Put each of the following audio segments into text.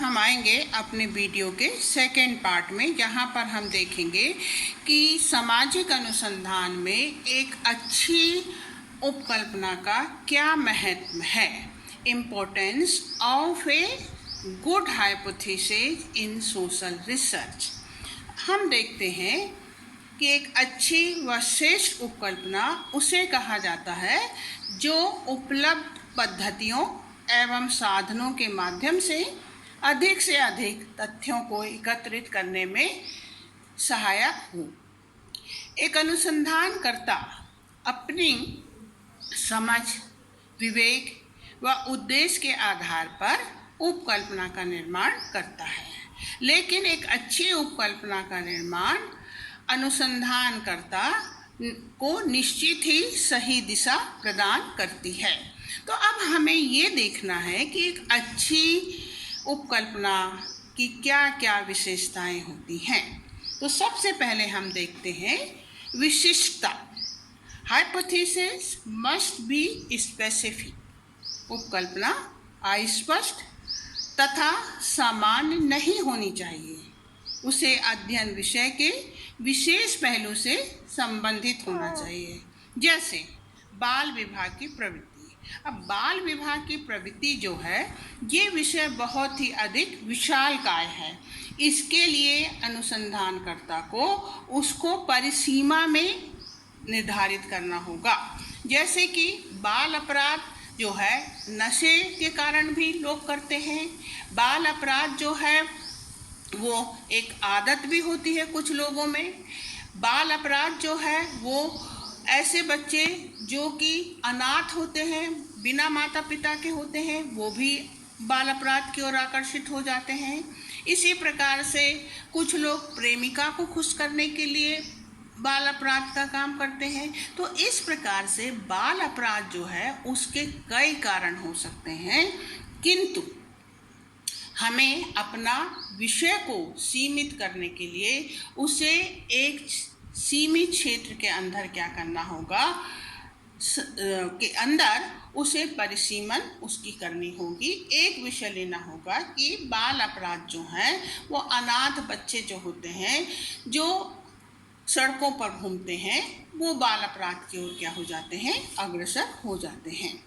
हम आएंगे अपने वीडियो के सेकेंड पार्ट में, जहाँ पर हम देखेंगे कि सामाजिक अनुसंधान में एक अच्छी उपकल्पना का क्या महत्व है। Importance of a good hypothesis in social research. हम देखते हैं कि एक अच्छी व श्रेष्ठ उपकल्पना उसे कहा जाता है जो उपलब्ध पद्धतियों एवं साधनों के माध्यम से अधिक तथ्यों को एकत्रित करने में सहायक हो। एक अनुसंधानकर्ता अपनी समझ, विवेक व उद्देश्य के आधार पर उपकल्पना का निर्माण करता है, लेकिन एक अच्छी उपकल्पना का निर्माण अनुसंधानकर्ता को निश्चित ही सही दिशा प्रदान करती है। तो अब हमें ये देखना है कि एक अच्छी उपकल्पना की क्या क्या विशेषताएं होती हैं। तो सबसे पहले हम देखते हैं विशिष्टता। Hypothesis must be specific. उपकल्पना अस्पष्ट तथा सामान्य नहीं होनी चाहिए। उसे अध्ययन विषय के विशेष पहलू से संबंधित होना चाहिए, जैसे बाल विवाह की प्रवृत्ति। अब बाल विवाह की प्रवृत्ति जो है, ये विषय बहुत ही अधिक विशालकाय है। इसके लिए अनुसंधानकर्ता को उसको परिसीमा में निर्धारित करना होगा। जैसे कि बाल अपराध जो है नशे के कारण भी लोग करते हैं। बाल अपराध जो है वो एक आदत भी होती है कुछ लोगों में। बाल अपराध जो है वो ऐसे बच्चे जो कि अनाथ होते हैं, बिना माता पिता के होते हैं, वो भी बाल अपराध की ओर आकर्षित हो जाते हैं। इसी प्रकार से कुछ लोग प्रेमिका को खुश करने के लिए बाल अपराध का काम करते हैं। तो इस प्रकार से बाल अपराध जो है उसके कई कारण हो सकते हैं, किंतु हमें अपना विषय को सीमित करने के लिए उसे एक सीमित क्षेत्र के अंदर क्या करना होगा, के अंदर उसे परिसीमन उसकी करनी होगी। एक विषय लेना होगा कि बाल अपराध जो है वो अनाथ बच्चे जो होते हैं, जो सड़कों पर घूमते हैं, वो बाल अपराध की ओर क्या हो जाते हैं, अग्रसर हो जाते हैं।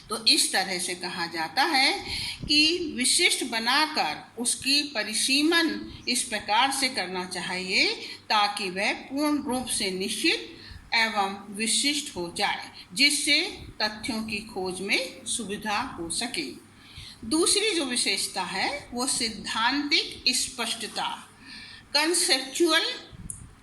तो इस तरह से कहा जाता है कि विशिष्ट बनाकर उसकी परिसीमन इस प्रकार से करना चाहिए ताकि वह पूर्ण रूप से निश्चित एवं विशिष्ट हो जाए, जिससे तथ्यों की खोज में सुविधा हो सके। दूसरी जो विशेषता है वो सिद्धांतिक स्पष्टता, कंसेप्चुअल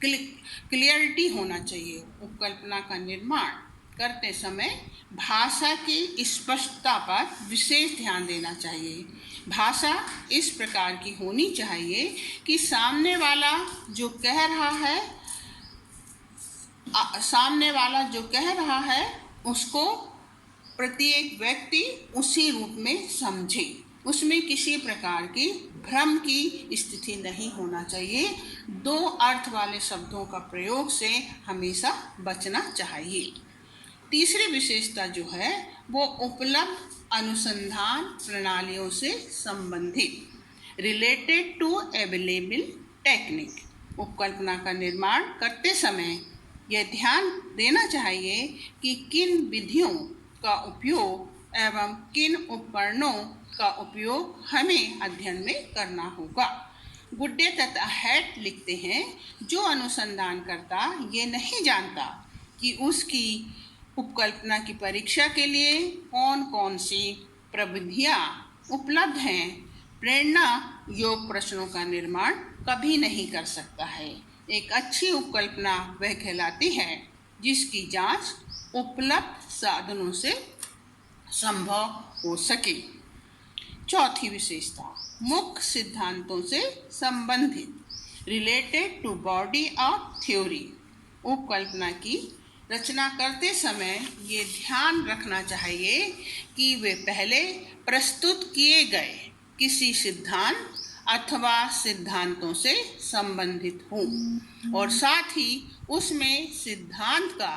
क्लियरिटी होना चाहिए। उपकल्पना का निर्माण करते समय भाषा की स्पष्टता पर विशेष ध्यान देना चाहिए। भाषा इस प्रकार की होनी चाहिए कि सामने वाला जो कह रहा है उसको प्रत्येक व्यक्ति उसी रूप में समझे। उसमें किसी प्रकार की भ्रम की स्थिति नहीं होना चाहिए। दो अर्थ वाले शब्दों का प्रयोग से हमेशा बचना चाहिए। तीसरी विशेषता जो है वो उपलब्ध अनुसंधान प्रणालियों से संबंधित, रिलेटेड टू अवेलेबल टेक्निक। उपकल्पना का निर्माण करते समय यह ध्यान देना चाहिए कि किन विधियों का उपयोग एवं किन उपकरणों का उपयोग हमें अध्ययन में करना होगा। गुड्डे तथा हैट लिखते हैं, जो अनुसंधानकर्ता ये नहीं जानता कि उसकी उपकल्पना की परीक्षा के लिए कौन कौन सी प्रविधियाँ उपलब्ध हैं, प्रेरणा योग प्रश्नों का निर्माण कभी नहीं कर सकता है। एक अच्छी उपकल्पना वह कहलाती है जिसकी जांच उपलब्ध साधनों से संभव हो सके। चौथी विशेषता, मुख्य सिद्धांतों से संबंधित, related to body of theory. उपकल्पना की रचना करते समय ये ध्यान रखना चाहिए कि वे पहले प्रस्तुत किए गए किसी सिद्धांत अथवा सिद्धांतों से संबंधित हों और साथ ही उसमें सिद्धांत का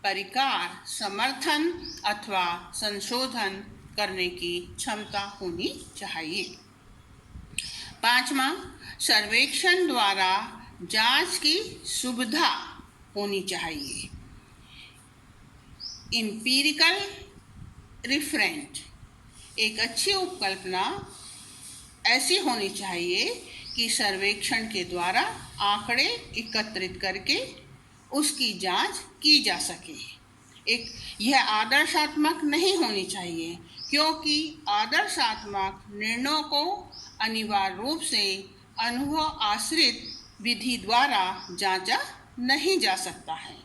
परिकार, समर्थन अथवा संशोधन करने की क्षमता होनी चाहिए। 5वां, सर्वेक्षण द्वारा जांच की सुविधा होनी चाहिए। एम्पिरिकल रिफरेंट, एक अच्छी उपकल्पना ऐसी होनी चाहिए कि सर्वेक्षण के द्वारा आंकड़े एकत्रित करके उसकी जांच की जा सके। यह आदर्शात्मक नहीं होनी चाहिए, क्योंकि आदर्शात्मक निर्णयों को अनिवार्य रूप से अनुभव आश्रित विधि द्वारा जांचा नहीं जा सकता है।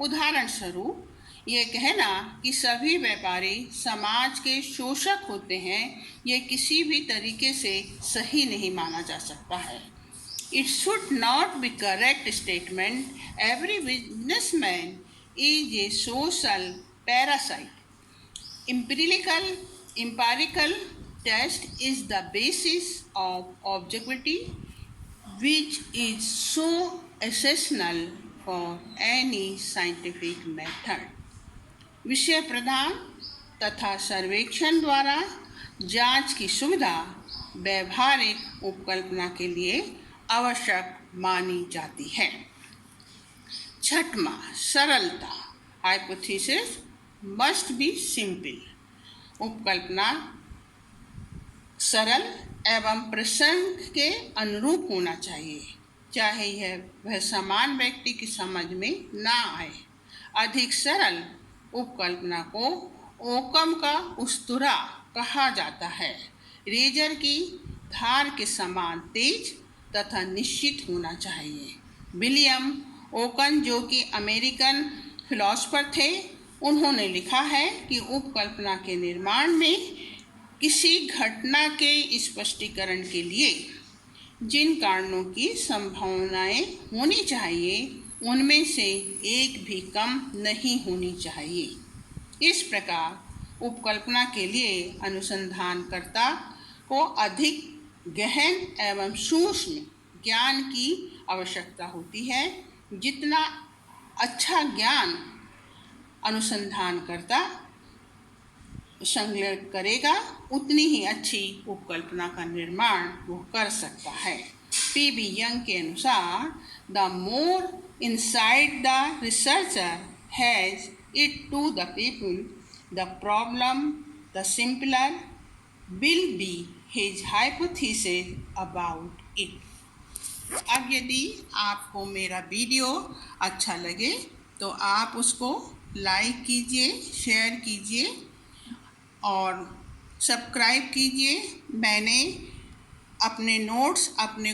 उदाहरण स्वरूप ये कहना कि सभी व्यापारी समाज के शोषक होते हैं, ये किसी भी तरीके से सही नहीं माना जा सकता है। It should not be correct statement every businessman is a social parasite. Empirical test is the basis of objectivity, which is so essential for any scientific method. विषय प्रदान तथा सर्वेक्षण द्वारा जांच की सुविधा व्यावहारिक उपकल्पना के लिए आवश्यक मानी जाती है। 6वां, सरलता। Hypothesis must be simple. उपकल्पना सरल एवं प्रसंग के अनुरूप होना चाहिए, चाहे वह समान व्यक्ति की समझ में ना आए। अधिक सरल उपकल्पना को ओकम का उस्तरा कहा जाता है। रेजर की धार के समान तेज तथा निश्चित होना चाहिए। विलियम ओकन, जो कि अमेरिकन फिलोसोफर थे, उन्होंने लिखा है कि उपकल्पना के निर्माण में किसी घटना के स्पष्टीकरण के लिए जिन कारणों की संभावनाएं होनी चाहिए, उनमें से एक भी कम नहीं होनी चाहिए। इस प्रकार उपकल्पना के लिए अनुसंधानकर्ता को अधिक गहन एवं सूक्ष्म ज्ञान की आवश्यकता होती है। जितना अच्छा ज्ञान अनुसंधानकर्ता संलग्न करेगा, उतनी ही अच्छी उपकल्पना का निर्माण वो कर सकता है। पी.बी. यंग के अनुसार, the more insight the researcher has it to the people, the problem, the simpler will be his hypothesis about it. अब यदि आपको मेरा वीडियो अच्छा लगे तो आप उसको लाइक कीजिए, शेयर कीजिए और सब्सक्राइब कीजिए। मैंने अपने नोट्स अपने